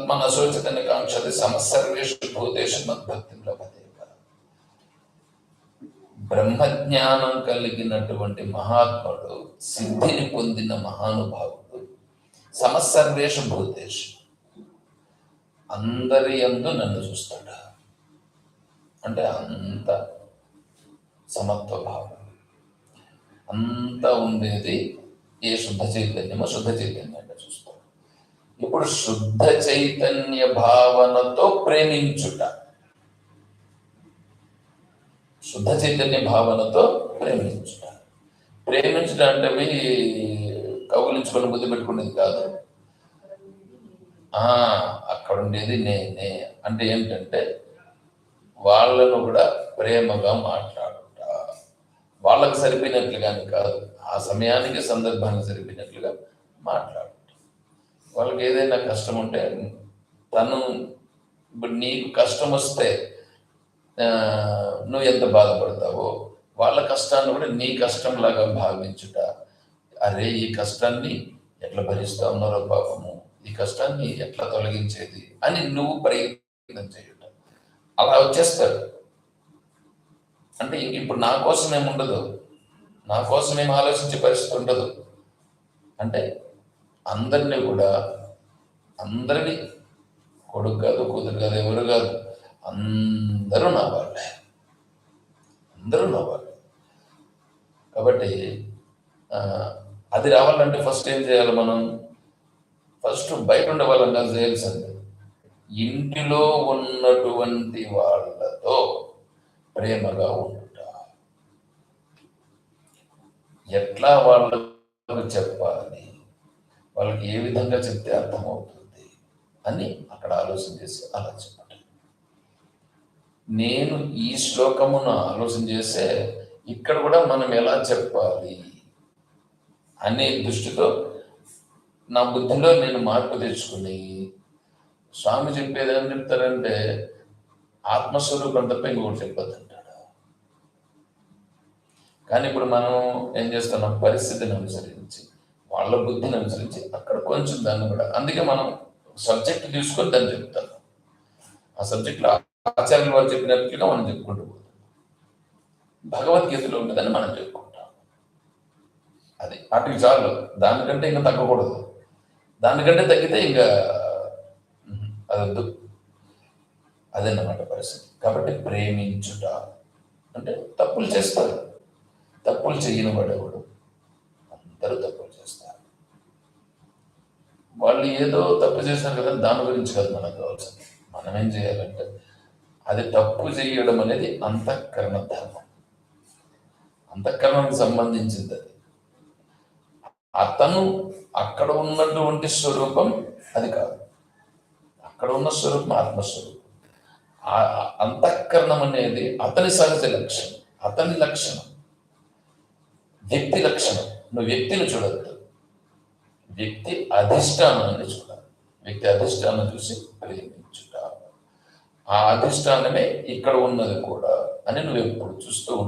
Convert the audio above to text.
తదాత్మనశోచతని కాంక్షతి సమసర్వేషు భూతేషు మద్భక్తిం లభతే. బ్రహ్మజ్ఞానం కలిగినటువంటి మహాత్ముడు, సిద్ధిని పొందిన మహానుభావుడు, సమసర్వేషు భూతేషు అందరి యందు నన్ను చూస్తాడు. అంటే అంత సమత్వ భావం, అంత ఉండేది ఏ శుద్ధ చైతన్యమో శుద్ధ చైతన్యంగా చూస్తాడు. ఇప్పుడు శుద్ధ చైతన్య భావనతో ప్రేమించుట, శుద్ధ చైతన్య భావనతో ప్రేమించుట. ప్రేమించుట అంటే కౌగులించుకొని బుద్ధి పెట్టుకునేది కాదు. అక్కడ ఉండేది నేనే అంటే ఏంటంటే వాళ్ళను కూడా ప్రేమగా మాట్లాడుట, వాళ్ళకు సరిపోయినట్లుగాని కాదు, ఆ సమయానికి సందర్భానికి సరిపోయినట్లుగా మాట్లాడుట. వాళ్ళకి ఏదైనా కష్టం ఉంటే తను, ఇప్పుడు నీకు కష్టం వస్తే నువ్వు ఎంత బాధపడతావో వాళ్ళ కష్టాన్ని కూడా నీ కష్టంలాగా భావించుట. అరే ఈ కష్టాన్ని ఎట్లా భరిస్తా ఉన్నారో పాపము, ఈ కష్టాన్ని ఎట్లా తొలగించేది అని నువ్వు ప్రయత్నం చేయుట. అలా వచ్చేస్తాడు. అంటే ఇప్పుడు నా కోసం ఏముండదు, నా కోసం ఏం ఆలోచించే పరిస్థితి ఉండదు. అంటే అందరినీ కూడా, అందరినీ కొడుకు కాదు కూతురు కాదు ఎవరు కాదు, అందరూ నా వాళ్ళే, అందరూ నా వాళ్ళే. కాబట్టి అది రావాలంటే ఫస్ట్ ఏం చేయాలి మనం? ఫస్ట్ బయట ఉండే వాళ్ళం కాదు చేయాల్సింది, ఇంటిలో ఉన్నటువంటి వాళ్ళతో ప్రేమగా ఉండుట. ఎట్లా వాళ్ళకు చెప్పాలి, వాళ్ళకి ఏ విధంగా చెప్తే అర్థమవుతుంది అని అక్కడ ఆలోచన చేసి అలా చెప్పండి. నేను ఈ శ్లోకమును ఆలోచన చేసే ఇక్కడ కూడా మనం ఎలా చెప్పాలి అనే దృష్టితో నా బుద్ధిలో నేను మార్పు తెచ్చుకుని, స్వామి చెప్పేది ఏం చెప్తారంటే ఆత్మస్వరూపం తప్ప ఇంకొకటి చెప్పొద్దంటాడు. కానీ ఇప్పుడు మనం ఏం చేస్తున్నాం, పరిస్థితిని అనుసరించి, వాళ్ళ బుద్ధిని అనుసరించి అక్కడ కొంచెం దాన్ని కూడా, అందుకే మనం సబ్జెక్ట్ తీసుకొని దాన్ని చెప్తాం. ఆ సబ్జెక్ట్లో ఆచార్యులు వారు చెప్పినట్లుగా మనం చెప్పుకుంటూ పోతాం. భగవద్గీతలో ఉండదని మనం చెప్పుకుంటాం. అది వాటికి చాలు, దానికంటే ఇంకా తగ్గకూడదు. దానికంటే తగ్గితే ఇంకా అదొద్దు. అదన్నమాట పరిస్థితి. కాబట్టి ప్రేమించుట అంటే తప్పులు చేస్తారు, తప్పులు చేయని వాడేవాడు, అందరూ తప్పులు చేస్తారు. వాళ్ళు ఏదో తప్పు చేశారు కదా, దాని గురించి కాదు మనకు కావాల్సింది. మనం ఏం చేయాలంటే అది తప్పు చేయడం అనేది అంతఃకరణ ధర్మం, అంతఃకరణకు సంబంధించింది. అది అతను అక్కడ ఉన్నటువంటి స్వరూపం అది కాదు, అక్కడ ఉన్న స్వరూపం ఆత్మస్వరూపం. అంతఃకరణం అనేది అతని సహజ లక్షణం, అతని లక్షణం, వ్యక్తి లక్షణం. నువ్వు వ్యక్తిని చూడద్దు, వ్యక్తి అధిష్టానాన్ని చూడాలి. వ్యక్తి అధిష్టానం చూసి ప్రేమించుట, ఆ అధిష్టానమే ఇక్కడ ఉన్నది కూడా అని నువ్వు ఎప్పుడు చూస్తూ ఉంటావు.